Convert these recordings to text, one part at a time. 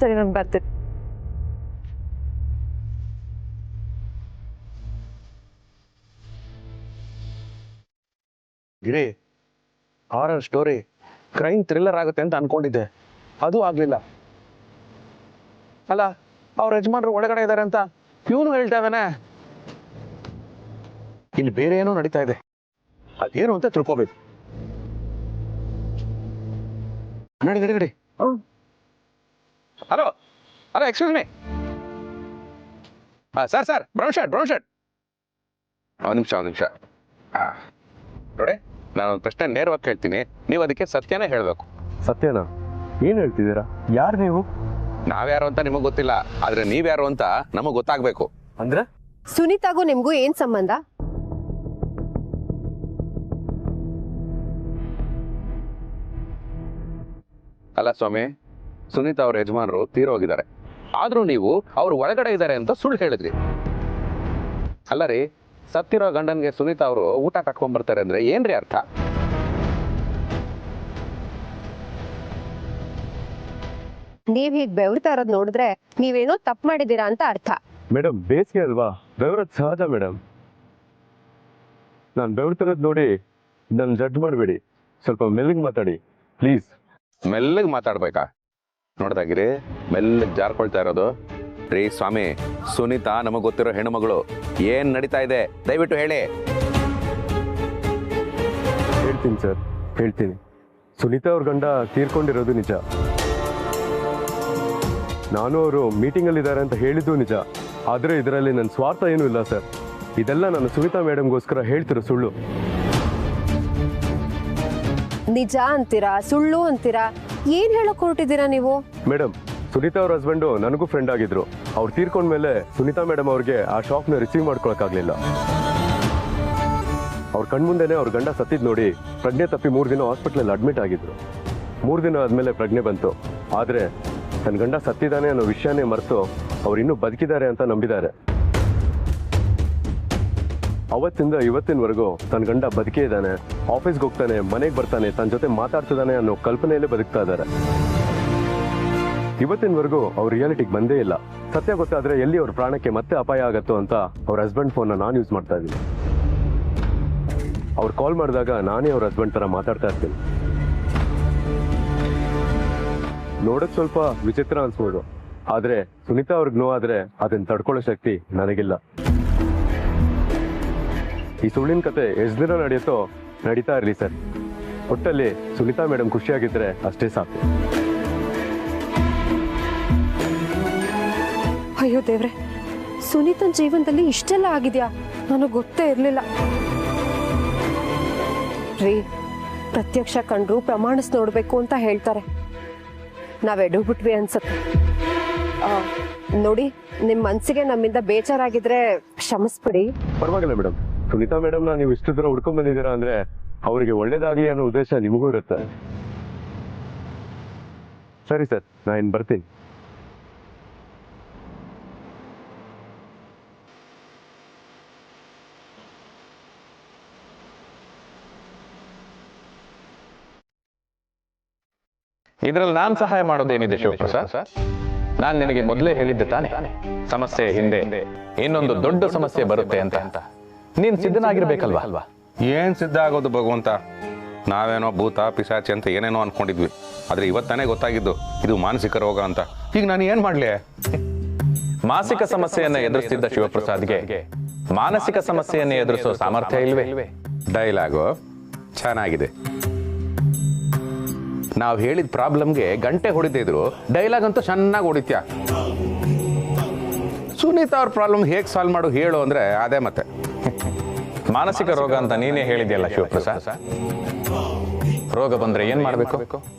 ಸರಿ ನಾನು ಬರ್ತೀನಿ. ಗಿರಿ, ಹಾರರ್ ಸ್ಟೋರಿ ಕ್ರೈಮ್ ಥ್ರಿಲ್ಲರ್ ಆಗುತ್ತೆ ಅಂತ ಅನ್ಕೊಂಡಿದ್ದೆ, ಅದು ಆಗ್ಲಿಲ್ಲ. ಅಲ್ಲ, ಅವ್ರ ಯಜಮಾನ್ರು ಒಳಗಡೆ ಇದ್ದಾರೆ ಅಂತ ಇವನು ಹೇಳ್ತಾ ಇದ್ದಾನೆ. ಇಲ್ಲಿ ಬೇರೆ ಏನೋ ನಡೀತಾ ಇದೆ, ಅದೇನು ಅಂತ ತಿಳ್ಕೋಬೇಕು. ನಡಿ ನಡಿ ನಡಿ. Hello hello, excuse me. Sir brown shirt ಒಂದು ನಿಮಿಷ. ನೋಡಿ, ನಾನೊಂದು ಪ್ರಶ್ನೆ ನೇರವಾಗಿ ಕೇಳ್ತೀನಿ, ನೀವು ಅದಕ್ಕೆ ಸತ್ಯನೇ ಹೇಳಬೇಕು. ಸತ್ಯನಾ? ಏನು ಹೇಳ್ತಿದ್ದೀರಾ? ಯಾರು ನೀವು? ನಾವ್ಯಾರು ಅಂತ ನಿಮಗೆ ಗೊತ್ತಿಲ್ಲ, ಆದ್ರೆ ನೀವ್ಯಾರು ಅಂತ ನಮಗೆ ಗೊತ್ತಾಗ್ಬೇಕು. ಅಂದ್ರೆ ಸುನೀತಾಗೂ ನಿಮ್ಗೂ ಏನ್ ಸಂಬಂಧ? ಅಲ್ಲ ಸ್ವಾಮಿ, ಸುನೀತಾ ಅವ್ರ ಯಜಮಾನರು ತೀರೋಗಿದ್ದಾರೆ, ಆದ್ರೂ ನೀವು ಅವ್ರು ಒಳಗಡೆ ಇದ್ದಾರೆ ಅಂತ ಸುಳ್ಳು ಹೇಳಿದ್ರಿ. ಅಲ್ಲ ರೀ, ಸತ್ತಿರೋ ಗಂಡನ್ಗೆ ಸುನೀತಾ ಅವರು ಊಟ ಕಟ್ಕೊಂಡ್ ಬರ್ತಾರೆ ಅಂದ್ರೆ ಏನ್ರಿ ಅರ್ಥ? ನೀವ್ ಹೀಗ್ ಬೆವರ್ತಾ ಇರೋದ್ ನೋಡಿದ್ರೆ ನೀವೇನೋ ತಪ್ಪು ಮಾಡಿದೀರಾ ಅಂತ ಅರ್ಥ. ಮೇಡಮ್, ಬೇಸಿಗೆ ಅಲ್ವಾ, ಬೆವರದ್ ಸಹಜ ಮೇಡಮ್. ನಾನು ಬೆವರ್ತಿರೋದು ನೋಡಿ ನನ್ನ ಜಡ್ಜ್ ಮಾಡಬೇಡಿ, ಸ್ವಲ್ಪ ಮೆಲ್ಲಗೆ ಮಾತಾಡಿ ಪ್ಲೀಸ್. ಮೆಲ್ಲಗೆ ಮಾತಾಡ್ಬೇಕಾ? ನೋಡ್ದಾಗಿರಿ, ಮೆಲ್ಲಗೆ ಜಾರ್ಕೊಳ್ತಾ ಇರೋದು. ರೀ ಸ್ವಾಮಿ, ಸುನೀತಾ ನಮಗ್ ಗೊತ್ತಿರೋ ಹೆಣ್ಣುಮಗಳು, ಏನ್ ನಡೀತಾ ಇದೆ ದಯವಿಟ್ಟು ಹೇಳಿ. ಹೇಳ್ತೀನಿ ಸರ್, ಹೇಳ್ತೀನಿ. ಸುನೀತಾ ಅವ್ರ ಗಂಡ ತೀರ್ಕೊಂಡಿರೋದು ನಿಜ. ನಾನು ಅವರು ಮೀಟಿಂಗಲ್ಲಿದ್ದಾರೆ ಅಂತ ಹೇಳಿದ್ದು ನಿಜ. ಆದರೆ ಇದರಲ್ಲಿ ನನ್ನ ಸ್ವಾರ್ಥ ಏನೂ ಇಲ್ಲ ಸರ್. ಇದೆಲ್ಲ ನಾನು ಸುನೀತಾ ಮೇಡಮ್ಗೋಸ್ಕರ ಹೇಳ್ತಿರೋ ಸುಳ್ಳು. ನಿಜ ಅಂತೀರಾ, ಸುಳ್ಳು ಅಂತೀರಾ, ಏನ್ ಹೇಳಕ್ ಹೊರಟಿದ್ದೀರಾ ನೀವು? ಮೇಡಮ್, ಸುನೀತಾ ಅವ್ರ ಹಸ್ಬೆಂಡು ನನಗೂ ಫ್ರೆಂಡ್ ಆಗಿದ್ರು. ಅವ್ರು ತೀರ್ಕೊಂಡ್ಮೇಲೆ ಸುನೀತಾ ಮೇಡಮ್ ಅವ್ರಿಗೆ ಆ ಶಾಕ್ನ ರಿಸೀವ್ ಮಾಡ್ಕೊಳಕ್ಕಾಗ್ಲಿಲ್ಲ. ಅವ್ರ ಕಣ್ಮುಂದೆನೆ ಅವ್ರ ಗಂಡ ಸತ್ತಿದ್ ನೋಡಿ ಪ್ರಜ್ಞೆ ತಪ್ಪಿ 3 ದಿನ ಹಾಸ್ಪಿಟ್ಲಲ್ಲಿ ಅಡ್ಮಿಟ್ ಆಗಿದ್ರು. 3 ದಿನ ಆದ್ಮೇಲೆ ಪ್ರಜ್ಞೆ ಬಂತು. ಆದ್ರೆ ನನ್ನ ಗಂಡ ಸತ್ತಿದ್ದಾನೆ ಅನ್ನೋ ವಿಷಯನೇ ಮರೆತು ಅವ್ರು ಇನ್ನೂ ಬದುಕಿದ್ದಾರೆ ಅಂತ ನಂಬಿದ್ದಾರೆ. ಅವತ್ತಿಂದ ಇವತ್ತಿನವರೆಗೂ ತನ್ನ ಗಂಡ ಬದುಕೇ ಇದ್ದಾನೆ, ಆಫೀಸ್ಗೆ ಹೋಗ್ತಾನೆ, ಮನೆಗೆ ಬರ್ತಾನೆ, ತನ್ನ ಜೊತೆ ಮಾತಾಡ್ತಿದ್ದಾನೆ ಅನ್ನೋ ಕಲ್ಪನೆಯಲ್ಲೇ ಬದುಕ್ತಾ ಇದ್ದಾರೆ. ಇವತ್ತಿನವರೆಗೂ ಅವ್ರ ರಿಯಾಲಿಟಿಗೆ ಬಂದೇ ಇಲ್ಲ. ಸತ್ಯ ಗೊತ್ತಾದ್ರೆ ಎಲ್ಲಿ ಅವ್ರ ಪ್ರಾಣಕ್ಕೆ ಮತ್ತೆ ಅಪಾಯ ಆಗತ್ತೋ ಅಂತ ಅವ್ರ ಹಸ್ಬೆಂಡ್ ಫೋನ್ನ ನಾನು ಯೂಸ್ ಮಾಡ್ತಾ ಇದ್ದೀನಿ. ಅವ್ರು ಕಾಲ್ ಮಾಡಿದಾಗ ನಾನೇ ಅವ್ರ ಹಸ್ಬೆಂಡ್ ತರ ಮಾತಾಡ್ತಾ ಇರ್ತೀನಿ. ನೋಡಕ್ ಸ್ವಲ್ಪ ವಿಚಿತ್ರ ಅನ್ಸ್ಬೋದು, ಆದ್ರೆ ಸುನೀತಾ ಅವ್ರಿಗೆ ನೋವಾದ್ರೆ ಅದನ್ನ ತಡ್ಕೊಳ್ಳೋ ಶಕ್ತಿ ನನಗಿಲ್ಲ. ಈ ಸುಳ್ಳಿನ ಕತೆ ಎಷ್ಟು ದಿನ ನಡೆಯುತ್ತೋ ನಡೀತಾ ಇರಲಿ ಸರ್. ಒಟ್ಟಲ್ಲಿ ಸುನೀತಾ ಮೇಡಮ್ ಖುಷಿಯಾಗಿದ್ರೆ ಅಷ್ಟೇ ಸಾಕು. ಅಯ್ಯೋ ದೇವ್ರೆ, ಸುನೀತನ್ ಜೀವನದಲ್ಲಿ ಇಷ್ಟೆಲ್ಲ ಆಗಿದ್ಯಾ? ನನಗೆ ಗೊತ್ತೇ ಇರ್ಲಿಲ್ಲ ರೀ. ಪ್ರತ್ಯಕ್ಷ ಕಂಡ್ರು ಪ್ರಮಾಣಿಸ್ ನೋಡ್ಬೇಕು ಅಂತ ಹೇಳ್ತಾರೆ. ನಾವೆಡು ಬಿಟ್ವಿ ಅನ್ಸತ್ತೆ. ನೋಡಿ, ನಿಮ್ ಮನ್ಸಿಗೆ ನಮ್ಮಿಂದ ಬೇಜಾರಾಗಿದ್ರೆ ಕ್ಷಮಿಸ್ಬಿಡಿ. ಪರವಾಗಿಲ್ಲ ಮೇಡಮ್. ಸುನೀತಾ ಮೇಡಮ್ನ ನೀವು ಇಷ್ಟು ದೂರ ಹುಡ್ಕೊಂಡ್ ಬಂದಿದ್ದೀರಾ ಅಂದ್ರೆ ಅವರಿಗೆ ಒಳ್ಳೇದಾಗಲಿ ಅನ್ನೋ ಉದ್ದೇಶ ನಿಮಗೂ ಇರುತ್ತೆ. ಸರಿ ಸರ್, ನಾ ಇನ್ನು ಬರ್ತೀನಿ. ಇದ್ರಲ್ಲಿ ನಾನು ಸಹಾಯ ಮಾಡೋದೇನಿದೆ ಶಿವಪ್ರಸಾದ್? ನಾನು ನಿನಗೆ ಮೊದಲೇ ಹೇಳಿದ್ದೆ ತಾನೆ, ಸಮಸ್ಯೆ ಹಿಂದೆ ಇನ್ನೊಂದು ದೊಡ್ಡ ಸಮಸ್ಯೆ ಬರುತ್ತೆ ಅಂತ. ನೀನ್ ಸಿದ್ಧನಾಗಿರ್ಬೇಕಲ್ವಾ? ಏನ್ ಸಿದ್ಧ ಆಗೋದು ಭಗವಂತ? ನಾವೇನೋ ಭೂತ ಪಿಶಾಚಿ ಅಂತ ಏನೇನೋ ಅನ್ಕೊಂಡಿದ್ವಿ, ಆದ್ರೆ ಇವತ್ತಾನೇ ಗೊತ್ತಾಗಿದ್ದು ಇದು ಮಾನಸಿಕ ರೋಗ ಅಂತ. ಈಗ ನಾನು ಏನ್ ಮಾಡ್ಲಿ? ಮಾನಸಿಕ ಸಮಸ್ಯೆಯನ್ನ ಎದುರಿಸಿದ್ದ ಶಿವಪ್ರಸಾದ್ಗೆ ಮಾನಸಿಕ ಸಮಸ್ಯೆಯನ್ನ ಎದುರಿಸೋ ಸಾಮರ್ಥ್ಯ ಇಲ್ವೇ? ಡೈಲಾಗು ಚೆನ್ನಾಗಿದೆ. ನಾವು ಹೇಳಿದ ಪ್ರಾಬ್ಲಮ್ಗೆ ಗಂಟೆ ಹೊಡಿತಿದ್ರು, ಡೈಲಾಗ್ ಅಂತೂ ಚೆನ್ನಾಗಿ ಹೊಡಿತ್ಯಾ. ಸುನೀತಾ ಅವ್ರ ಪ್ರಾಬ್ಲಮ್ ಹೇಗೆ ಸಾಲ್ವ್ ಮಾಡು ಹೇಳು ಅಂದ್ರೆ ಅದೇ ಮತ್ತೆ. ಮಾನಸಿಕ ರೋಗ ಅಂತ ನೀನೇ ಹೇಳಿದ್ಯಲ್ಲ ಶಿವಪ್ರಸಾದ್. ರೋಗ ಬಂದ್ರೆ ಏನ್ ಮಾಡ್ಬೇಕು?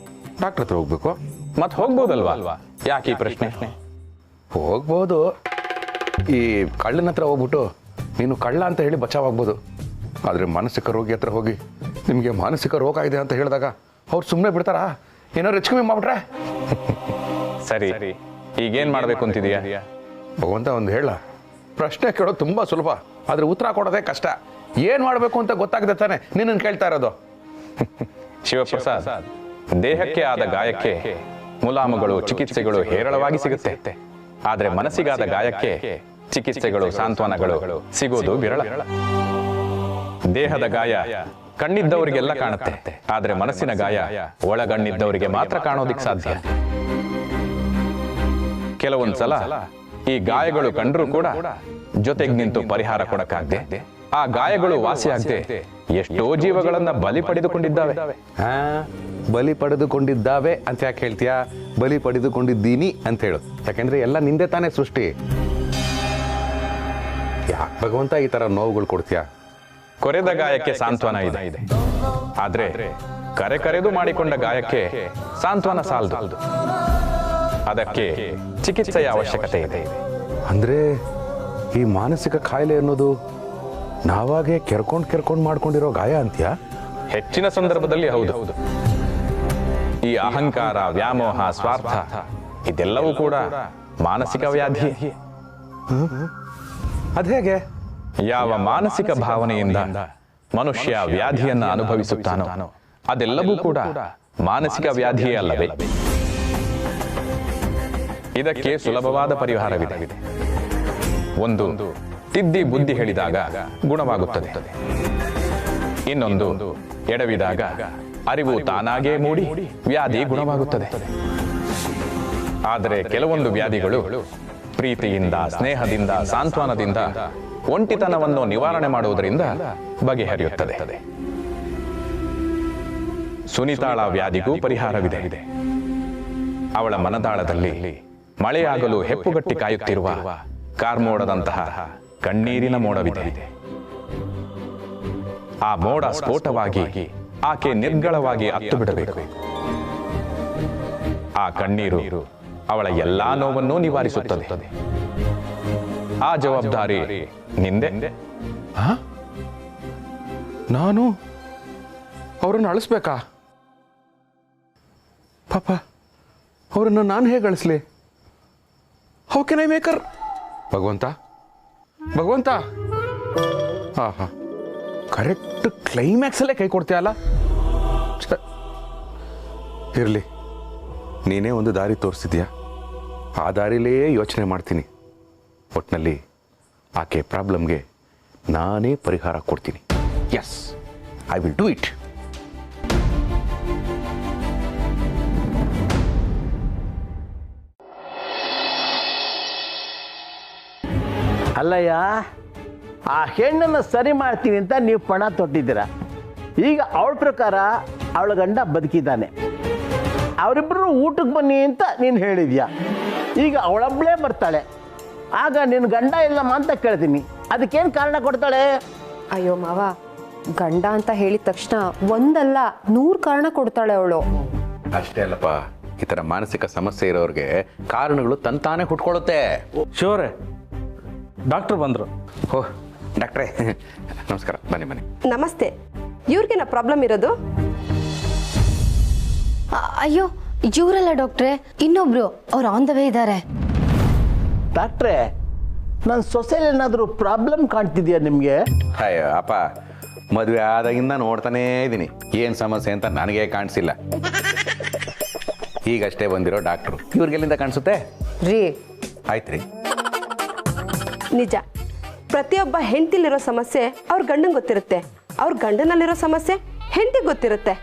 ಡಾಕ್ಟರ್ ಹತ್ರ ಹೋಗ್ಬೇಕು. ಮತ್ ಹೋಗ್ಬೋದಲ್ವಾ? ಯಾಕೆ ಈ ಪ್ರಶ್ನೆ? ಹೋಗ್ಬೋದು. ಈ ಕಳ್ಳನ ಹತ್ರ ಹೋಗ್ಬಿಟ್ಟು ನೀನು ಕಳ್ಳ ಅಂತ ಹೇಳಿ ಬಚಾವಾಗ್ಬೋದು. ಆದ್ರೆ ಮಾನಸಿಕ ರೋಗಿ ಹತ್ರ ಹೋಗಿ ನಿಮ್ಗೆ ಮಾನಸಿಕ ರೋಗ ಇದೆ ಅಂತ ಹೇಳಿದಾಗ ಅವ್ರು ಸುಮ್ಮನೆ ಬಿಡ್ತಾರಾ? ಏನಾದ್ರು ಹೆಚ್ಚು ಕಮ್ಮಿ ಮಾಡ್ಬಿಟ್ರೆ? ಸರಿ, ಈಗೇನ್ ಮಾಡ್ಬೇಕು ಅಂತಿದೀಯ? ಭಗವಂತ ಒಂದು ಹೇಳ. ಪ್ರಶ್ನೆ ಕೇಳೋದು ತುಂಬಾ ಸುಲಭ, ಆದ್ರೆ ಉತ್ತರ ಕೊಡೋದೇ ಕಷ್ಟ. ಏನ್ ಮಾಡ್ಬೇಕು ಅಂತ ಗೊತ್ತಾಗದೆ ತಾನೆ ನಿನ್ನನ್ನು ಕೇಳ್ತಾ ಇರೋದು. ಶಿವಪ್ರಸಾದ್, ದೇಹಕ್ಕೆ ಆದ ಗಾಯಕ್ಕೆ ಮುಲಾಮುಗಳು ಚಿಕಿತ್ಸೆಗಳು ಹೇರಳವಾಗಿ ಸಿಗುತ್ತೆ. ಆದ್ರೆ ಮನಸ್ಸಿಗಾದ ಗಾಯಕ್ಕೆ ಚಿಕಿತ್ಸೆಗಳು ಸಾಂತ್ವನಗಳು ಸಿಗೋದು ವಿರಳ. ದೇಹದ ಗಾಯ ಕಣ್ಣಿದ್ದವರಿಗೆಲ್ಲ ಕಾಣುತ್ತೆ, ಆದ್ರೆ ಮನಸ್ಸಿನ ಗಾಯ ಒಳಗಣ್ಣಿದ್ದವರಿಗೆ ಮಾತ್ರ ಕಾಣೋದಿಕ್ ಸಾಧ್ಯ. ಕೆಲವೊಂದ್ಸಲ ಈ ಗಾಯಗಳು ಕಂಡ್ರೂ ಕೂಡ ಜೊತೆಗೆ ನಿಂತು ಪರಿಹಾರ ಕೊಡಕ್ಕಾಗದೆ ಆ ಗಾಯಗಳು ವಾಸಿಯಾಗದೆ ಎಷ್ಟೋ ಜೀವಗಳನ್ನ ಬಲಿ ಪಡೆದುಕೊಂಡಿದ್ದಾವೆ. ಬಲಿ ಪಡೆದುಕೊಂಡಿದ್ದಾವೆ ಅಂತ ಯಾಕೆ ಹೇಳ್ತೀಯಾ? ಬಲಿ ಪಡೆದುಕೊಂಡಿದ್ದೀನಿ ಅಂತ ಹೇಳು. ಯಾಕೆಂದ್ರೆ ಎಲ್ಲ ನಿಂದೆ ತಾನೇ ಸೃಷ್ಟಿ. ಯಾಕೆ ಭಗವಂತ ಈ ತರ ನೋವುಗಳು ಕೊಡ್ತೀಯಾ? ಕೊರೆದ ಗಾಯಕ್ಕೆ ಸಾಂತ್ವನ ಇದೆ, ಆದ್ರೆ ಕರೆದು ಮಾಡಿಕೊಂಡ ಗಾಯಕ್ಕೆ ಸಾಂತ್ವನ ಸಾಲದು. ಅದಕ್ಕೆ ಚಿಕಿತ್ಸೆಯ ಅವಶ್ಯಕತೆ ಇದೆ. ಅಂದ್ರೆ ಈ ಮಾನಸಿಕ ಕಾಯಿಲೆ ಅನ್ನೋದು ನಾವಾಗೆ ಕೆರ್ಕೊಂಡ್ ಮಾಡ್ಕೊಂಡಿರೋ ಗಾಯ ಅಂತ್ಯಾ? ಹೆಚ್ಚಿನ ಸಂದರ್ಭದಲ್ಲಿ ಹೌದು. ಈ ಅಹಂಕಾರ, ವ್ಯಾಮೋಹ, ಸ್ವಾರ್ಥ ಇದೆಲ್ಲವೂ ಕೂಡ ಮಾನಸಿಕ ವ್ಯಾಧಿ. ಅದೇಗೆ? ಯಾವ ಮಾನಸಿಕ ಭಾವನೆಯಿಂದ ಮನುಷ್ಯ ವ್ಯಾಧಿಯನ್ನ ಅನುಭವಿಸುತ್ತಾನೋ ಅದೆಲ್ಲವೂ ಕೂಡ ಮಾನಸಿಕ ವ್ಯಾಧಿಯೇ ಅಲ್ಲವೇ? ಇದಕ್ಕೆ ಸುಲಭವಾದ ಪರಿಹಾರವಿದೆ. ಒಂದು, ತಿದ್ದಿ ಬುದ್ಧಿ ಹೇಳಿದಾಗ ಗುಣವಾಗುತ್ತದೆ. ಇನ್ನೊಂದು, ಎಡವಿದಾಗ ಅರಿವು ತಾನಾಗೇ ಮೂಡಿ ವ್ಯಾಧಿ ಗುಣವಾಗುತ್ತದೆ. ಆದರೆ ಕೆಲವೊಂದು ವ್ಯಾಧಿಗಳು ಪ್ರೀತಿಯಿಂದ, ಸ್ನೇಹದಿಂದ, ಸಾಂತ್ವನದಿಂದ, ಒಂಟಿತನವನ್ನು ನಿವಾರಣೆ ಮಾಡುವುದರಿಂದ ಬಗೆಹರಿಯುತ್ತದೆ. ಸುನಿತಾಳ ವ್ಯಾಧಿಗೂ ಪರಿಹಾರವಿದೆ. ಅವಳ ಮನದಾಳದಲ್ಲಿ ಮಳೆಯಾಗಲು ಹೆಪ್ಪುಗಟ್ಟಿ ಕಾಯುತ್ತಿರುವ ಕಾರ್ಮೋಡದಂತಹ ಕಣ್ಣೀರಿನ ಮೋಡವಿದೆ. ಆ ಮೋಡ ಸ್ಫೋಟವಾಗಿ ಆಕೆ ನಿರ್ಗಳವಾಗಿ ಅತ್ತು ಬಿಡಬೇಕು. ಆ ಕಣ್ಣೀರು ಅವಳ ಎಲ್ಲಾ ನೋವನ್ನು ನಿವಾರಿಸುತ್ತದೆ. ಆ ಜವಾಬ್ದಾರಿ ನಿಂದೆ. ನಾನು ಅವ್ರನ್ನ ಅಳಿಸ್ಬೇಕಾ? ಪಾಪ ಅವ್ರನ್ನ ನಾನು ಹೇಗೆ ಅಳಿಸ್ಲಿ? How can I make her? ಭಗವಂತ ಹಾ ಕರೆಕ್ಟ್ ಕ್ಲೈಮ್ಯಾಕ್ಸ್ ಅಲ್ಲೇ ಕೈ ಕೊಡ್ತೀಯಲ್ಲ. ಇರ್ಲಿ, ನೀನೇ ಒಂದು ದಾರಿ ತೋರಿಸಿದ್ಯಾ, ಆ ದಾರಿಲೇ ಯೋಚನೆ ಮಾಡ್ತೀನಿ. ಒಟ್ಟಿನಲ್ಲಿ ಆಕೆ ಪ್ರಾಬ್ಲಮ್ಗೆ ನಾನೇ ಪರಿಹಾರ ಕೊಡ್ತೀನಿ. Yes, I will do it. ಅಲ್ಲಯ್ಯ, ಆ ಹೆಣ್ಣನ್ನು ಸರಿ ಮಾಡ್ತೀನಿ ಅಂತ ನೀವು ಪಣ ತೊಟ್ಟಿದ್ದೀರ. ಈಗ ಅವಳ ಪ್ರಕಾರ ಅವಳ ಗಂಡ ಬದುಕಿದ್ದಾನೆ, ಅವರಿಬ್ಬರು ಊಟಕ್ಕೆ ಬನ್ನಿ ಅಂತ ನೀನು ಹೇಳಿದ್ಯಾ. ಈಗ ಅವಳೊಬ್ಬಳೇ ಬರ್ತಾಳೆ, ಆಗ ನಿನ್ನ ಗಂಡ ಇಲ್ಲಮ್ಮ ಅಂತ ಕೇಳ್ತೀನಿ. ಅದಕ್ಕೇನು ಕಾರಣ ಕೊಡ್ತಾಳೆ? ಅಯ್ಯೋ ಮಾವ, ಗಂಡ ಅಂತ ಹೇಳಿದ ತಕ್ಷಣ ಒಂದಲ್ಲ 100 ಕಾರಣ ಕೊಡ್ತಾಳೆ ಅವಳು. ಅಷ್ಟೇ ಅಲ್ಲಪ್ಪ, ಈ ಥರ ಮಾನಸಿಕ ಸಮಸ್ಯೆ ಇರೋರಿಗೆ ಕಾರಣಗಳು ತಂತಾನೆ ಹುಟ್ಕೊಳ್ಳುತ್ತೆ. ಶೋರೆ, ಡಾಕ್ಟರ್ ಬಂದರು. ಓಹ್ ಡಾಕ್ಟ್ರೇ, ನಮಸ್ಕಾರ. ಬನ್ನಿ. ನಮಸ್ತೆ. ಇವ್ರಿಗೇನ ಪ್ರಾಬ್ಲಮ್ ಇರೋದು? ಅಯ್ಯೋ, ಇವರಲ್ಲ ಡಾಕ್ಟ್ರೆ, ಇನ್ನೊಬ್ರು. ಅವ್ರು ಆನ್ ದ ವೇ ಇದ್ದಾರೆ. ಡಾಕ್ಟ್ರೇ, ನನ್ನ ಸೊಸೆಯಲ್ಲಿ ಏನಾದರೂ ಪ್ರಾಬ್ಲಮ್ ಕಾಣ್ತಿದ್ಯಾ ನಿಮಗೆ? ಅಯ್ಯೋ ಅಪ್ಪ, ಮದುವೆ ಆದಾಗಿಂದ ನೋಡ್ತಾನೇ ಇದ್ದೀನಿ, ಏನು ಸಮಸ್ಯೆ ಅಂತ ನನಗೆ ಕಾಣಿಸಿಲ್ಲ. ಈಗಷ್ಟೇ ಬಂದಿರೋ ಡಾಕ್ಟ್ರು ಇವ್ರಿಗೆಲ್ಲಿಂದ ಕಾಣಿಸುತ್ತೆ ರೀ? ಆಯ್ತು ರೀ. ನಿಜ, ಪ್ರತಿಯೊಬ್ಬ ಹೆಂಡತಿಲಿರೋ ಸಮಸ್ಯೆ ಅವ್ರ ಗಂಡಂಗೆ ಗೊತ್ತಿರುತ್ತೆ, ಅವ್ರ ಗಂಡನಲ್ಲಿರೋ ಸಮಸ್ಯೆ ಹೆಂಡತಿಗೆ ಗೊತ್ತಿರುತ್ತೆ.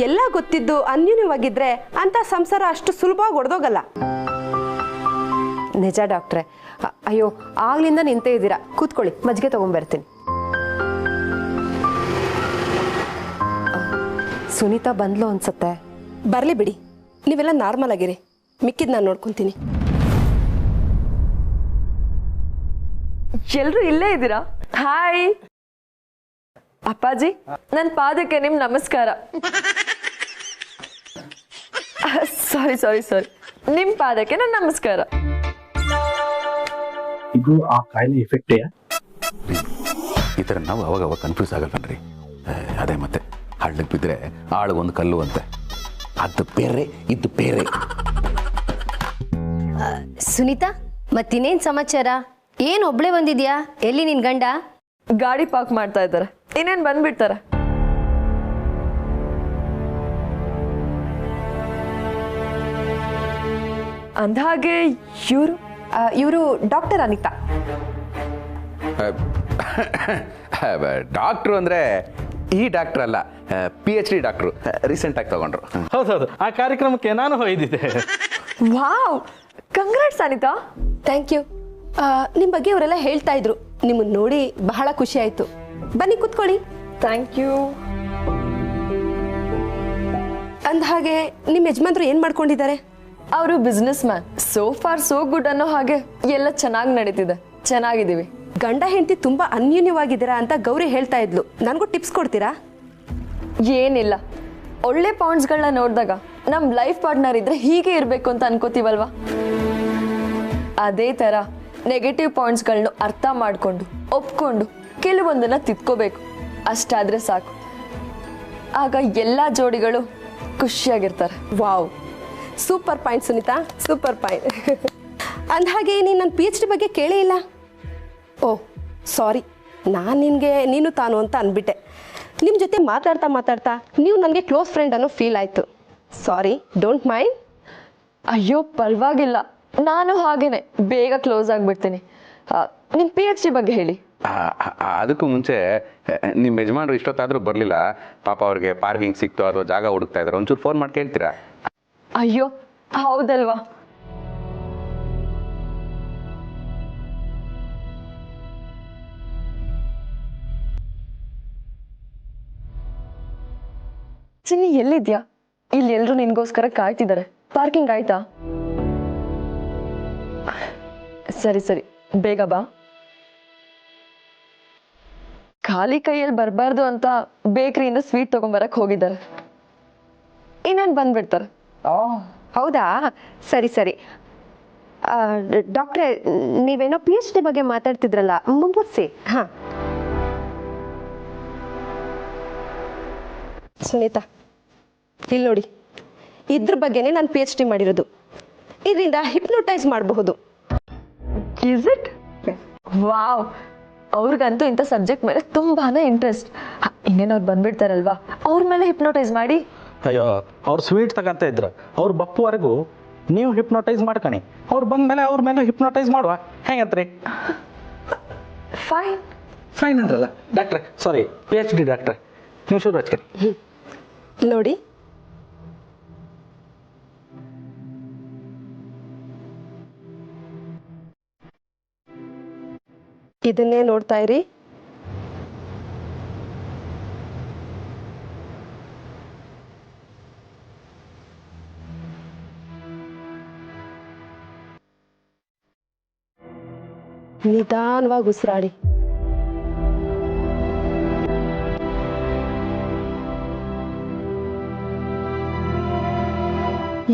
ಎಲ್ಲ ಗೊತ್ತಿದ್ದು ಅನ್ಯೂನ್ಯವಾಗಿದ್ರೆ ಅಂತ ಸಂಸಾರ ಅಷ್ಟು ಸುಲಭವಾಗಿ ಒಡೆದೋಗಲ್ಲ. ನಿಜ ಡಾಕ್ಟ್ರೆ. ಅಯ್ಯೋ, ಆಗ್ಲಿಂದ ನಿಂತೇ ಇದ್ದೀರಾ, ಕೂತ್ಕೊಳ್ಳಿ, ಮಜ್ಜಿಗೆ ತಗೊಂಡ್ಬರ್ತೀನಿ. ಸುನೀತಾ ಬಂದ್ಲು ಅನ್ಸತ್ತೆ. ಬರಲಿ ಬಿಡಿ, ನೀವೆಲ್ಲ ನಾರ್ಮಲ್ ಆಗಿರಿ, ಮಿಕ್ಕಿದ್ ನಾನು ನೋಡ್ಕೊತೀನಿ. ಎಲ್ರು ಇಲ್ಲೇ ಇದ್ದೀರಾ? ಹಾಯ್ ಅಪ್ಪಾಜಿ, ನನ್ನ ಪಾದಕ್ಕೆ ನಿಮ್ ನಮಸ್ಕಾರ. ಸಾರಿ, ನಿಮ್ ಪಾದಕ್ಕೆ ನನ್ನ ನಮಸ್ಕಾರ. ಇದು ಆ ಕಾಯಿಲೆ ಎಫೆಕ್ಟೇ? ಈ ಥರ ನಾವು ಅವಾಗ ಕನ್ಫ್ಯೂಸ್ ಆಗಲ್ಲನ್ರಿ. ಅದೇ ಮತ್ತೆ ಹಳ್ಳಕ್ಕೆ ಬಿದ್ದರೆ ಆಳುಗೊಂದು ಕಲ್ಲು ಅಂತೆ, ಅದು ಬೇರೆ ಇದು ಬೇರೆ. ಸುನೀತಾ, ಮತ್ತಿನ್ನೇನ್ ಸಮಾಚಾರ? ಏನ್ ಒಬ್ಳೆ ಬಂದಿದ್ಯಾ? ಎಲ್ಲಿ ನಿನ್ ಗಂಡ? ಗಾಡಿ ಪಾರ್ಕ್ ಮಾಡ್ತಾ ಇದ್ದಾರೆ, ಇನ್ನೇನ್ ಬಂದ್ಬಿಡ್ತಾರೆ. ಅಂದಹಾಗೆ ಇವರು ಇವರು ಡಾಕ್ಟರ್ ಅನಿತಾ. ಡಾಕ್ಟ್ರು ಅಂದರೆ ಈ ಡಾಕ್ಟ್ರ್ ಅಲ್ಲ, PhD ಡಾಕ್ಟ್ರು, ರೀಸೆಂಟಾಗಿ ತಗೊಂಡ್ರು. ಹೌದೌದು, ಆ ಕಾರ್ಯಕ್ರಮಕ್ಕೆ ನಾನು ಹೋಗಿದ್ದೆ. Wow, congrats Anita. Thank you. ನಿಮ್ಮ ಬಗ್ಗೆ ಅವರೆಲ್ಲ ಹೇಳ್ತಾ ಇದ್ರು. ನಿಮ್ಮನ್ನು ನೋಡಿ ಬಹಳ ಖುಷಿ ಆಯಿತು. ಬನ್ನಿ ಕೂತ್ಕೊಳ್ಳಿ. Thank you. ಅಂದಹಾಗೆ ನಿಮ್ಮ ಯಜಮಾನ್ರು ಏನು ಮಾಡ್ಕೊಂಡಿದ್ದಾರೆ? ಅವರು businessman. So far so good ಅನ್ನೋ ಹಾಗೆ ಎಲ್ಲ ಚೆನ್ನಾಗಿ ನಡೀತಿದೆ. ಚೆನ್ನಾಗಿದ್ದೀವಿ. ಗಂಡ ಹೆಂಡತಿ ತುಂಬಾ ಅನ್ಯೂನ್ಯವಾಗಿದ್ದೀರಾ ಅಂತ ಗೌರಿ ಹೇಳ್ತಾ ಇದ್ಲು. ನನಗೂ ಟಿಪ್ಸ್ ಕೊಡ್ತೀರಾ? ಏನಿಲ್ಲ, ಒಳ್ಳೆ ಪಾಯಿಂಟ್ಸ್ಗಳನ್ನ ನೋಡಿದಾಗ ನಮ್ಮ ಲೈಫ್ ಪಾರ್ಟ್ನರ್ ಇದ್ರೆ ಹೀಗೆ ಇರಬೇಕು ಅಂತ ಅನ್ಕೋತೀವಲ್ವಾ, ಅದೇ ಥರ ನೆಗೆಟಿವ್ ಪಾಯಿಂಟ್ಸ್ಗಳನ್ನ ಅರ್ಥ ಮಾಡಿಕೊಂಡು ಒಪ್ಕೊಂಡು ಕೆಲವೊಂದನ್ನು ತಿದ್ಕೋಬೇಕು. ಅಷ್ಟಾದರೆ ಸಾಕು. ಆಗ ಎಲ್ಲ ಜೋಡಿಗಳು ಖುಷಿಯಾಗಿರ್ತಾರೆ. Wow, super point Sunitha, super point. ಅಂದಹಾಗೆ ನೀನು ನನ್ನ PhD ಬಗ್ಗೆ ಕೇಳೇ ಇಲ್ಲ. ಓಹ್ ಸಾರಿ, ನಾನು ನಿನಗೆ ನೀನು ತಾನು ಅಂತ ಅಂದ್ಬಿಟ್ಟೆ. ನಿಮ್ಮ ಜೊತೆ ಮಾತಾಡ್ತಾ ನೀವು ನನಗೆ ಕ್ಲೋಸ್ ಫ್ರೆಂಡ್ ಅನ್ನೋ ಫೀಲ್ ಆಯಿತು. ಸಾರಿ, ಡೋಂಟ್ ಮೈಂಡ್. ಅಯ್ಯೋ ಪರವಾಗಿಲ್ಲ, ನಾನು ಹಾಗೇನೆ ಬೇಗ ಕ್ಲೋಸ್ ಆಗಿಬಿಡ್ತೀನಿ. ನಿಮ್ಮ PhD ಬಗ್ಗೆ ಹೇಳಿ. ಅದಕ್ಕೂ ಮುಂಚೆ ನಿಮ್ಮ ಯಜಮಾನ್ರು ಇಷ್ಟೊತ್ತಾದರೂ ಬರಲಿಲ್ಲ. ಪಾಪ ಅವ್ರಿಗೆ ಪಾರ್ಕಿಂಗ್ ಸಿಕ್ತು ಅಥವಾ ಜಾಗ ಹುಡುಕ್ತಾ ಇದ್ದಾರೆ. ಒಂಚೂರು ಫೋನ್ ಮಾಡಿ ಕೇಳ್ತೀರಾ? ಅಯ್ಯೋ ಹೌದಲ್ವಾ. ಚಿನ್ನಿ ಎಲ್ಲಿದ್ಯಾ? ಇಲ್ಲಿ ಎಲ್ರು ನಿನ್ಗೋಸ್ಕರ ಕಾಯ್ತಿದ್ದಾರೆ. ಪಾರ್ಕಿಂಗ್ ಆಯ್ತಾ? ಸರಿ ಸರಿ, ಬೇಗ ಬಾ. ಖಾಲಿ ಕೈಯಲ್ಲಿ ಬರಬಾರ್ದು ಅಂತ ಬೇಕರಿಯಿಂದ ಸ್ವೀಟ್ ತಗೊಂಬರಕ್ ಹೋಗಿದ್ದಾರೆ. ಇನ್ನೇನು ಬಂದ್ಬಿಡ್ತಾರೆ. ಹೌದಾ, ಸರಿ ಸರಿ. ಡಾಕ್ಟ್ರೆ, ನೀವೇನೋ PhD ಬಗ್ಗೆ ಮಾತಾಡ್ತಿದ್ರಲ್ಲ, ಮುಂದುವರಿಸಿ. ಹಾಂ ಸುನೀತಾ, ಇಲ್ಲಿ ನೋಡಿ, ಇದ್ರ ಬಗ್ಗೆನೇ ನಾನು PhD ಮಾಡಿರೋದು. ಇದರಿಂದ ಹಿಪ್ನೋಟೈಸ್ ಮಾಡಬಹುದು. Is it? ವಾವ್, ಅವ್ರಿಗಂತೂ ಇಂಥ ಸಬ್ಜೆಕ್ಟ್ ಮೇಲೆ ತುಂಬಾನೇ ಇಂಟ್ರೆಸ್ಟ್. ಇನ್ನೇನು ಅವ್ರು ಬಂದ್ಬಿಡ್ತಾರಲ್ವಾ, ಅವ್ರ ಮೇಲೆ ಹಿಪ್ನೋಟೈಸ್ ಮಾಡಿ. ಅಯ್ಯೋ, ಅವ್ರು ಸ್ವೀಟ್ ತಗಂತ ಇದ್ರು. ಅವ್ರು ಬಪ್ಪುವರೆಗೂ ನೀವು ಹಿಪ್ನೋಟೈಸ್ ಮಾಡ್ಕಣಿ. ಅವ್ರು ಬಂದ್ಮೇಲೆ ಅವ್ರ ಮೇಲೆ ಹಿಪ್ನೋಟೈಸ್ ಮಾಡುವ. ಹೆಂಗಂತ್ರಿ? ಫೈನ್. ಫೈನ್ ಅಂದ್ರಲ್ಲ ಡಾಕ್ಟ್ರೆ, ಸಾರಿ PhD ಡಾಕ್ಟ್ರೆ, ನೀವು ಶುರು ಹಚ್ಕರಿ. ನೋಡಿ, ಇದನ್ನೇ ನೋಡ್ತಾ ಇರಿ. ನಿಧಾನವಾಗಿ ಉಸಿರಾಡಿ.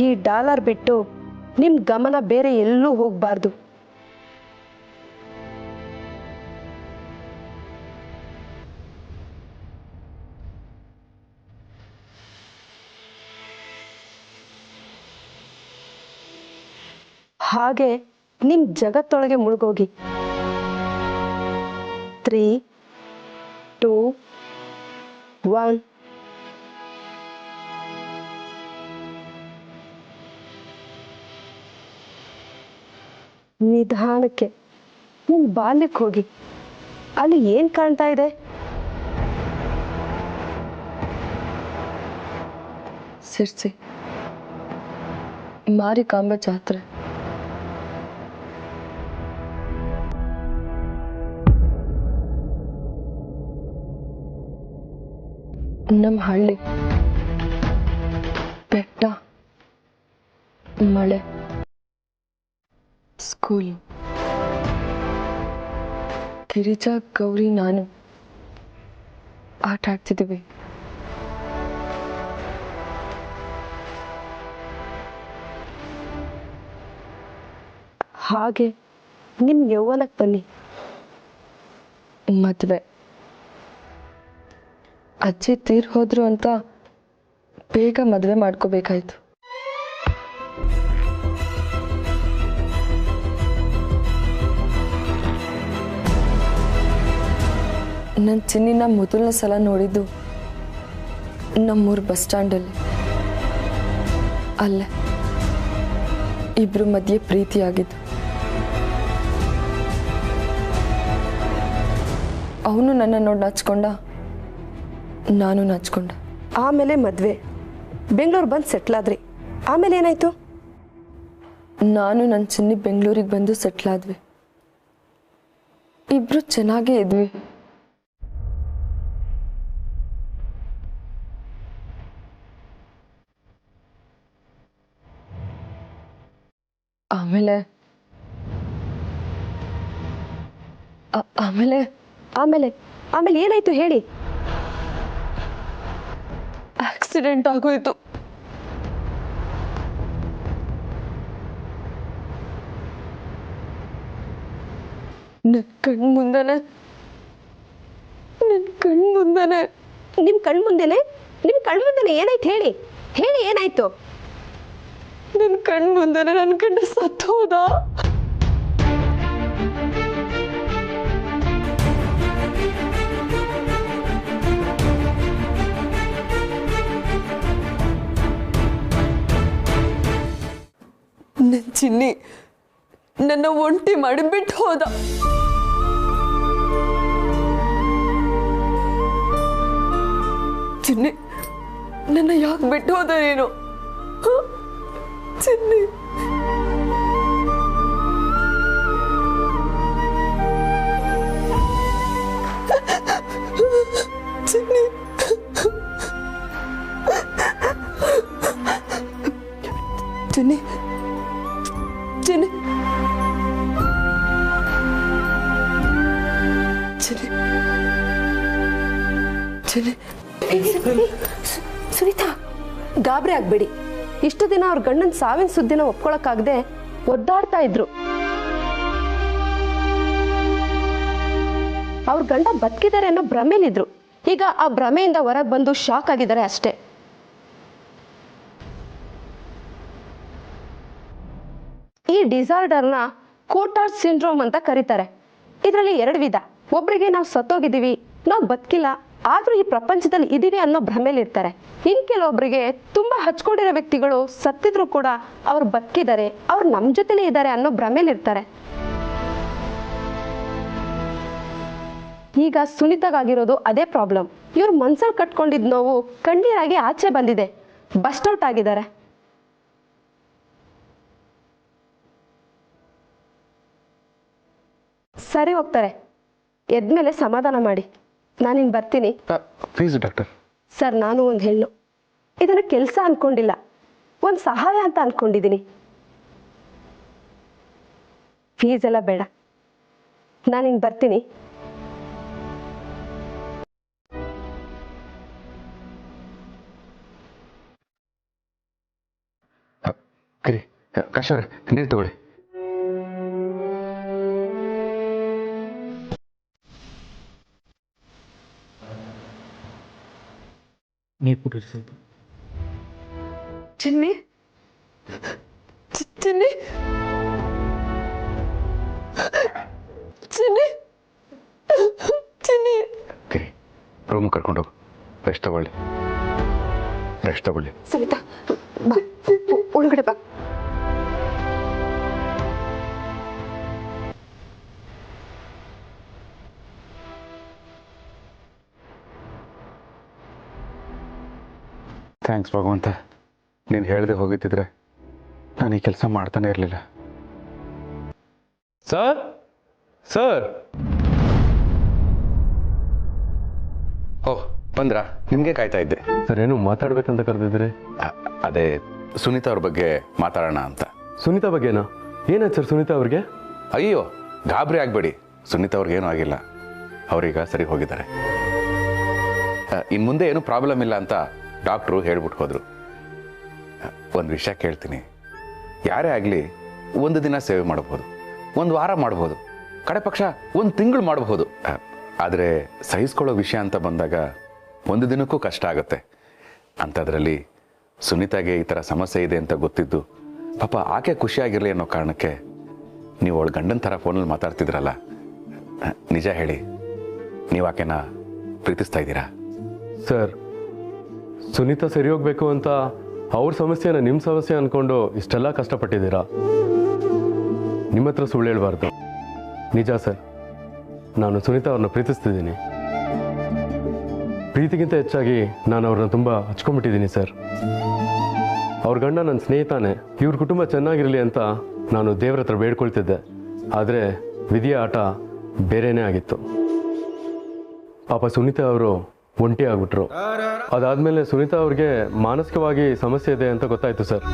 ಈ ಡಾಲರ್ ಬಿಟ್ಟು ನಿಮ್ ಗಮನ ಬೇರೆ ಎಲ್ಲೂ ಹೋಗ್ಬಾರ್ದು. ಹಾಗೆ ನಿಮ್ ಜಗತ್ತೊಳಗೆ ಮುಳುಗೋಗಿ. 3, 2, 1. ನಿಧಾನಕ್ಕೆ ನಿಮ್ ಬಾಲ್ಯಕ್ಕೆ ಹೋಗಿ. ಅಲ್ಲಿ ಏನ್ ಕಾಣ್ತಾ ಇದೆ? ಸಿರ್ಸಿ ಮಾರಿಕಾಂಬ ಜಾತ್ರೆ. ನಮ್ಮ ಹಳ್ಳಿ, ಬೆಟ್ಟ, ಮಳೆ, ಸ್ಕೂಲ್. ಗಿರಿಜಾ, ಗೌರಿ, ನಾನು ಆಟ ಆಡ್ತಿದ್ದೀವಿ. ಹಾಗೆ ನಿಮ್ ಯೌವನಕ್ಕೆ ಬನ್ನಿ. ಮದುವೆ. ಅಜ್ಜಿ ತೀರ್ ಹೋದ್ರು ಅಂತ ಬೇಗ ಮದುವೆ ಮಾಡ್ಕೋಬೇಕಾಯ್ತು. ನನ್ನ ಚಿನ್ನಿನ ಮೊದಲನೇ ಸಲ ನೋಡಿದ್ದು ನಮ್ಮೂರು ಬಸ್ ಸ್ಟ್ಯಾಂಡಲ್ಲಿ. ಅಲ್ಲೇ ಇಬ್ರು ಮಧ್ಯೆ ಪ್ರೀತಿಯಾಗಿದ್ದು. ಅವನು ನನ್ನ ನೋಡಿ ನಾಚ್ಕೊಂಡ, ನಾನು ನಾಚ್ಕೊಂಡೆ. ಆಮೇಲೆ ಮದುವೆ, ಬೆಂಗಳೂರು ಬಂದು ಸೆಟ್ಲ್ ಆದ್ರಿ. ಆಮೇಲೆ ಏನಾಯ್ತು? ನಾನು ನನ್ನ ಚಿನ್ನಿ ಬೆಂಗಳೂರಿಗೆ ಬಂದು ಸೆಟ್ಲ್ ಆದ್ವಿ. ಇಬ್ರು ಚೆನ್ನಾಗೇ ಇದ್ವಿ. ಆಮೇಲೆ ಆಮೇಲೆ ಆಮೇಲೆ ಆಮೇಲೆ ಏನಾಯ್ತು ಹೇಳಿ. ಆಕ್ಸಿಡೆಂಟ್ ಆಗೋಯ್ತು. ನನ್ನ ಕಣ್ಮುಂದನೆ ನಿಮ್ಮ ಕಣ್ಮುಂದೆನೆ ಏನಾಯ್ತು ಹೇಳಿ. ಹೇಳಿ ಏನಾಯ್ತು? ನನ್ನ ಕಣ್ಮುಂದನೆ ನನ್ನ ಗಂಡ ಸತ್ತು ಹೋದ. ನನ್ನ ಚಿನ್ನಿ ನನ್ನ ಒಂಟಿ ಮಾಡಿ ಬಿಟ್ಟು ಹೋದ. ಚಿನ್ನಿ ನನ್ನ ಯಾಕೆ ಬಿಟ್ಟು ಹೋದ ನೀನು? ಚಿನ್ನಿ ಚಿನ್ನಿ ಚಿನ್ನಿ ಚಿನ್ನಿ ಚಿನ್ನಿ ಚಿನ್ನಿ ಸುನೀತಾ, ಗಾಬರಿ ಆಗ್ಬೇಡಿ. ಇಷ್ಟು ದಿನ ಅವ್ರ ಗಂಡನ ಸಾವಿನ ಸುದ್ದಿನ ಒಪ್ಕೊಳಕ್ಕಾಗದೆ ಒದ್ದಾಡ್ತಾ ಇದ್ರು. ಅವ್ರ ಗಂಡ ಬದುಕಿದ್ದಾರೆ ಅನ್ನೋ ಭ್ರಮೆಲಿದ್ರು. ಈಗ ಆ ಭ್ರಮೆಯಿಂದ ಹೊರಗೆ ಬಂದು ಶಾಕ್ ಆಗಿದ್ದಾರೆ ಅಷ್ಟೇ. ಈ ಡಿಸಾರ್ಡರ್ನ ಕೋಟಾರ್ಡ್ ಸಿಂಡ್ರೋಮ್ ಅಂತ ಕರೀತಾರೆ. ಇದರಲ್ಲಿ 2 ವಿಧ. ಒಬ್ಬರಿಗೆ ನಾವು ಸತ್ತೋಗಿದ್ದೀವಿ, ನಾವು ಬದುಕಿಲ್ಲ, ಆದ್ರೂ ಈ ಪ್ರಪಂಚದಲ್ಲಿ ಇದೀವಿ ಅನ್ನೋ ಭ್ರಮೆಲಿರ್ತಾರೆ. ಇನ್ ಕೆಲವೊಬ್ಬರಿಗೆ ತುಂಬಾ ಹಚ್ಕೊಂಡಿರೋ ವ್ಯಕ್ತಿಗಳು ಸತ್ತಿದ್ರು ಕೂಡ ಅವ್ರು ಬದುಕಿದ್ದಾರೆ, ಅವ್ರು ನಮ್ಮ ಜೊತೆಲೇ ಇದ್ದಾರೆ ಅನ್ನೋ ಭ್ರಮೆಲಿರ್ತಾರೆ. ಈಗ ಸುನೀತಾಗಿರೋದು ಅದೇ ಪ್ರಾಬ್ಲಮ್. ಇವ್ರ ಮನ್ಸಲ್ಲಿ ಕಟ್ಕೊಂಡಿದ್ ನೋವು ಕಣ್ಣೀರಾಗಿ ಆಚೆ ಬಂದಿದೆ. ಬಸ್ಟ್ ಔಟ್ ಆಗಿದ್ದಾರೆ. ಸರಿ ಹೋಗ್ತಾರೆ. ಎದ್ಮೇಲೆ ಸಮಾಧಾನ ಮಾಡಿ. ನಾನಿನ್ ಬರ್ತೀನಿ. Please doctor. ಸರ್, ನಾನು ಒಂದು ಹೆಣ್ಣು, ಇದನ್ನು ಕೆಲಸ ಅನ್ಕೊಂಡಿಲ್ಲ, ಒಂದು ಸಹಾಯ ಅಂತ ಅನ್ಕೊಂಡಿದ್ದೀನಿ. ಫೀಸ್ ಎಲ್ಲ ಬೇಡ, ನಾನಿನ್ ಬರ್ತೀನಿ. ಕರಿ ಕಾಶವ್ರೆ, ನೀರು ತಗೊಳ್ಳಿ. ನೀರು ಕುಡಿರಿ ಸ್ವಲ್ಪ. ಚಿನ್ನಿ ಚಿನ್ನಿ ಚಿನ್ನಿ ಚಿನ್ನಿ ಕರಿ ರೂಮ್ ಕರ್ಕೊಂಡೋಗು. ರೆಸ್ಟ್ ತಗೊಳ್ಳಿ. ಸವಿತಾ, ಬಾ, ಒಳಗಡೆ ಬಾ. ಥ್ಯಾಂಕ್ಸ್ ಭಗವಂತ. ನೀನು ಹೇಳದೆ ಹೋಗಿದ್ದಿದ್ರೆ ನಾನು ಈ ಕೆಲಸ ಮಾಡ್ತಾನೆ ಇರಲಿಲ್ಲ. ಸರ್ ಸರ್ ಓಹ್, ಬಂದ್ರಾ? ನಿಮಗೆ ಕಾಯ್ತಾ ಇದ್ದೆ. ಸರ್, ಏನು ಮಾತಾಡ್ಬೇಕಂತ ಕರೆದಿದ್ದೀರಿ? ಅದೇ ಸುನೀತಾ ಅವ್ರ ಬಗ್ಗೆ ಮಾತಾಡೋಣ ಅಂತ. ಸುನೀತಾ ಬಗ್ಗೆನಾ? ಏನಾಯ್ತು ಸರ್ ಸುನೀತಾ ಅವ್ರಿಗೆ? ಅಯ್ಯೋ, ಗಾಬರಿ ಆಗಬೇಡಿ. ಸುನೀತಾ ಅವ್ರಿಗೇನೂ ಆಗಿಲ್ಲ. ಅವರೀಗ ಸರಿ ಹೋಗಿದ್ದಾರೆ. ಇನ್ನು ಮುಂದೆ ಏನೂ ಪ್ರಾಬ್ಲಮ್ ಇಲ್ಲ ಅಂತ ಡಾಕ್ಟ್ರು ಹೇಳ್ಬಿಟ್ಟು ಹೋದರು. ಒಂದು ವಿಷಯ ಕೇಳ್ತೀನಿ. ಯಾರೇ ಆಗಲಿ 1 ದಿನ ಸೇವೆ ಮಾಡ್ಬೋದು, 1 ವಾರ ಮಾಡ್ಬೋದು, ಕಡೆ ಪಕ್ಷ 1 ತಿಂಗಳು ಮಾಡಬಹುದು. ಆದರೆ ಸಹಿಸ್ಕೊಳ್ಳೋ ವಿಷಯ ಅಂತ ಬಂದಾಗ 1 ದಿನಕ್ಕೂ ಕಷ್ಟ ಆಗುತ್ತೆ. ಅಂಥದ್ರಲ್ಲಿ ಸುನೀತಾಗೆ ಈ ಥರ ಸಮಸ್ಯೆ ಇದೆ ಅಂತ ಗೊತ್ತಿದ್ದು ಪಾಪ ಆಕೆ ಖುಷಿಯಾಗಿರಲಿ ಅನ್ನೋ ಕಾರಣಕ್ಕೆ ನೀವು ಅವಳ ಗಂಡನ ಥರ ಫೋನಲ್ಲಿ ಮಾತಾಡ್ತಿದ್ರಲ್ಲ, ನಿಜ ಹೇಳಿ, ನೀವು ಆಕೆನ ಪ್ರೀತಿಸ್ತಾ ಇದ್ದೀರಾ? ಸರ್, ಸುನೀತಾ ಸರಿ ಹೋಗ್ಬೇಕು ಅಂತ ಅವ್ರ ಸಮಸ್ಯೆನ ನಿಮ್ಮ ಸಮಸ್ಯೆ ಅಂದ್ಕೊಂಡು ಇಷ್ಟೆಲ್ಲ ಕಷ್ಟಪಟ್ಟಿದ್ದೀರಾ. ನಿಮ್ಮ ಹತ್ರ ಸುಳ್ಳು ಹೇಳ್ಬಾರ್ದು. ನಿಜ ಸರ್, ನಾನು ಸುನೀತಾ ಅವ್ರನ್ನ ಪ್ರೀತಿಸ್ತಿದ್ದೀನಿ. ಪ್ರೀತಿಗಿಂತ ಹೆಚ್ಚಾಗಿ ನಾನು ಅವ್ರನ್ನ ತುಂಬ ಹಚ್ಕೊಂಡ್ಬಿಟ್ಟಿದ್ದೀನಿ ಸರ್. ಅವ್ರ ಗಂಡ ನನ್ನ ಸ್ನೇಹಿತಾನೆ. ಇವ್ರ ಕುಟುಂಬ ಚೆನ್ನಾಗಿರಲಿ ಅಂತ ನಾನು ದೇವ್ರ ಹತ್ರ ಬೇಡ್ಕೊಳ್ತಿದ್ದೆ. ಆದರೆ ವಿಧಿಯ ಆಟ ಬೇರೆಯೇ ಆಗಿತ್ತು. ಪಾಪ ಸುನೀತಾ ಅವರು ಒಂಟಿ ಆಗ್ಬಿಟ್ರು. ಅದಾದಮೇಲೆ ಸುನೀತಾ ಅವ್ರಿಗೆ ಮಾನಸಿಕವಾಗಿ ಸಮಸ್ಯೆ ಇದೆ ಅಂತ ಗೊತ್ತಾಯಿತು ಸರ್.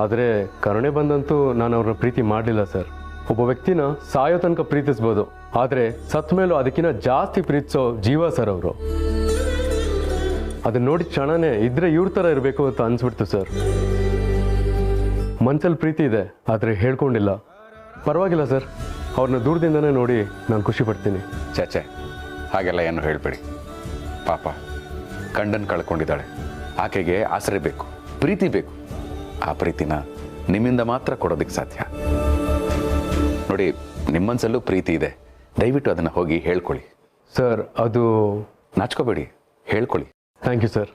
ಆದರೆ ಕರುಣೆ ಬಂದಂತೂ ನಾನು ಅವ್ರನ್ನ ಪ್ರೀತಿ ಮಾಡಲಿಲ್ಲ ಸರ್. ಒಬ್ಬ ವ್ಯಕ್ತಿನ ಸಾಯೋ ತನಕ ಪ್ರೀತಿಸ್ಬೋದು, ಆದರೆ ಸತ್ ಮೇಲೂ ಅದಕ್ಕಿಂತ ಜಾಸ್ತಿ ಪ್ರೀತಿಸೋ ಜೀವ ಸರ್ ಅವರು. ಅದನ್ನ ನೋಡಿ ಕ್ಷಣನೇ ಇದ್ರೆ ಇವ್ರ ಥರ ಇರಬೇಕು ಅಂತ ಅನ್ಸ್ಬಿಡ್ತು ಸರ್. ಮನ್ಸಲ್ಲಿ ಪ್ರೀತಿ ಇದೆ, ಆದರೆ ಹೇಳ್ಕೊಂಡಿಲ್ಲ. ಪರವಾಗಿಲ್ಲ ಸರ್, ಅವ್ರನ್ನ ದೂರದಿಂದನೇ ನೋಡಿ ನಾನು ಖುಷಿ ಪಡ್ತೀನಿ. ಚಾಚೆ, ಹಾಗೆಲ್ಲ ಏನು ಹೇಳಬೇಡಿ. ಪಾಪ ಗಂಡನ್ ಕಳ್ಕೊಂಡಿದ್ದಾಳೆ. ಆಕೆಗೆ ಆಸರೆ ಬೇಕು, ಪ್ರೀತಿ ಬೇಕು. ಆ ಪ್ರೀತಿನ ನಿಮ್ಮಿಂದ ಮಾತ್ರ ಕೊಡೋದಕ್ಕೆ ಸಾಧ್ಯ. ನೋಡಿ, ನಿಮ್ಮ ಮನಸ್ಸಲ್ಲೂ ಪ್ರೀತಿ ಇದೆ, ದಯವಿಟ್ಟು ಅದನ್ನು ಹೋಗಿ ಹೇಳ್ಕೊಳ್ಳಿ. ಸರ್, ಅದು ನಾಚ್ಕೋಬೇಡಿ, ಹೇಳ್ಕೊಳ್ಳಿ. Thank you sir.